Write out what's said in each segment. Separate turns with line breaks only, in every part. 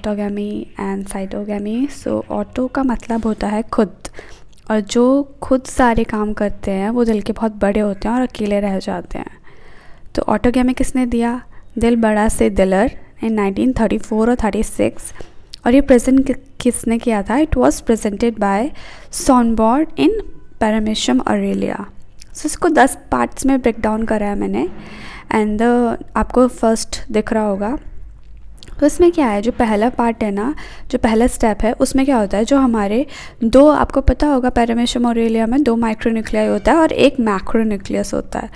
Autogamy and cytogamy. So auto का मतलब होता है खुद, और जो खुद सारे काम करते हैं वो दिल के बहुत बड़े होते हैं और अकेले रह जाते हैं। तो ऑटोगैमी किसने दिया? दिल बड़ा से दिलर इन 1934 और 36। और ये प्रेजेंट किसने किया था? It was presented by Sonneborn in Paramecium aurelia. So इसको 10 पार्ट्स में ब्रेक डाउन करा है मैंने, एंड आपको फर्स्ट दिख रहा होगा। तो इसमें क्या है, जो पहला पार्ट है ना, जो पहला स्टेप है, उसमें क्या होता है, जो हमारे दो, आपको पता होगा पैरामेशियम ऑरेलिया में 2 माइक्रोन्यूक्लियाई होता है और 1 मैक्रोन्यूक्लियस होता है।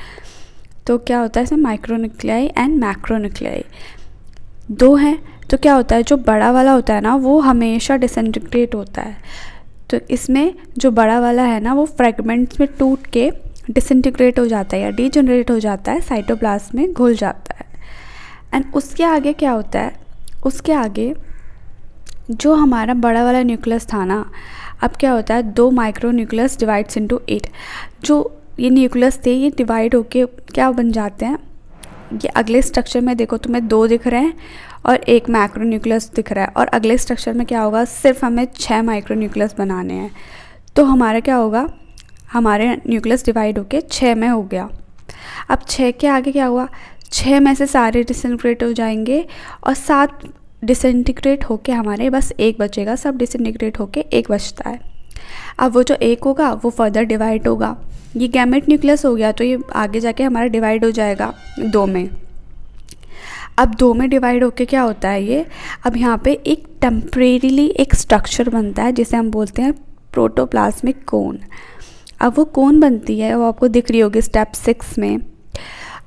तो क्या होता है इसमें? माइक्रोन्यूक्लियाई एंड मैक्रोन्यूक्लियाई 2 हैं। तो क्या होता है, जो बड़ा वाला होता है ना वो हमेशा डिसइंटीग्रेट होता है। तो इसमें जो बड़ा वाला है ना वो फ्रेगमेंट्स में टूट के डिसइंटीग्रेट हो जाता है या डीजनरेट हो जाता है, साइटोप्लाज्म में घुल जाता है। एंड उसके आगे क्या होता है, उसके आगे जो हमारा बड़ा वाला न्यूक्लियस था ना, अब क्या होता है, 2 माइक्रोन्यूक्लियस डिवाइड्स इनटू 8। जो ये न्यूक्लियस थे ये डिवाइड होके क्या बन जाते हैं, ये अगले स्ट्रक्चर में देखो तुम्हें 2 दिख रहे हैं और 1 मैक्रोन्यूक्लियस दिख रहा है, और अगले स्ट्रक्चर में क्या होगा, सिर्फ हमें 6 माइक्रोन्यूक्लियस बनाने हैं। तो हमारा क्या होगा, हमारे न्यूक्लियस डिवाइड होके 6 में हो गया। अब 6 के आगे क्या हुआ, 6 में से सारे डिसइंटीग्रेट हो जाएंगे और 7 डिसइंटीग्रेट होके हमारे बस 1 बचेगा, सब डिसइंटीग्रेट होके 1 बचता है। अब वो जो 1 होगा वो फर्दर डिवाइड होगा, ये गैमेट न्यूक्लियस हो गया, तो ये आगे जाके हमारा डिवाइड हो जाएगा 2 में। अब 2 में डिवाइड होके क्या होता है ये, अब यहाँ पे एक टेम्परेरीली एक स्ट्रक्चर बनता है जिसे हम बोलते हैं प्रोटोप्लाज्मिक कोन। अब वो कोन बनती है, वो आपको दिख रही होगी स्टेप 6 में।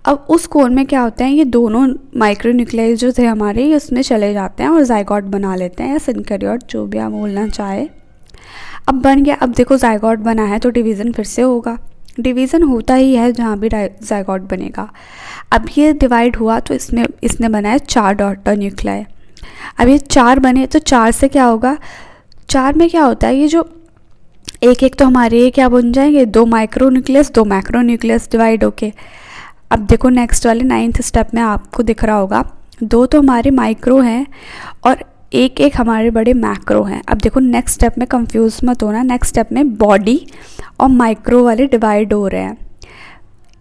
अब उस कोन में क्या होता है, ये दोनों माइक्रोन्यूक्लियाई जो थे हमारे ये उसमें चले जाते हैं और जाइगोट बना लेते हैं, या सिनकैरियोट, जो भी आप बोलना चाहे। अब बन गया, अब देखो जाइगोट बना है तो डिवीज़न फिर से होगा, डिवीज़न होता ही है जहाँ भी जाइगोट बनेगा। अब ये डिवाइड हुआ तो इसने बनाया 4 डॉटर न्यूक्लियाई। अब ये 4 बने तो 4 से क्या होगा, 4 में क्या होता है, ये जो एक तो हमारे ये क्या बन जाएंगे, 2 माइक्रोन्यूक्लियस 2 मैक्रोन्यूक्लियस डिवाइड होके। अब देखो नेक्स्ट वाले 9th स्टेप में आपको दिख रहा होगा 2 तो हमारे माइक्रो हैं और एक हमारे बड़े मैक्रो हैं। अब देखो नेक्स्ट स्टेप में कंफ्यूज मत होना, नेक्स्ट स्टेप में बॉडी और माइक्रो वाले डिवाइड हो रहे हैं।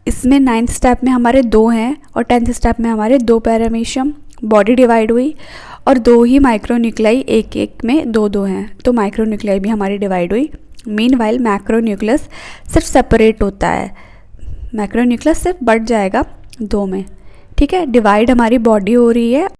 इसमें 9th स्टेप में हमारे 2 हैं और 10th स्टेप में हमारे 2 पैरामीशियम, बॉडी डिवाइड हुई और 2 ही माइक्रोन्यूक्लियाई, एक में 2 हैं, तो माइक्रोन्यूक्लियाई भी हमारी डिवाइड हुई। मीनवाइल मैक्रोन्यूक्लियस सिर्फ सेपरेट होता है, मैक्रोन्यूक्लियस सिर्फ बढ़ जाएगा 2 में। ठीक है, डिवाइड हमारी बॉडी हो रही है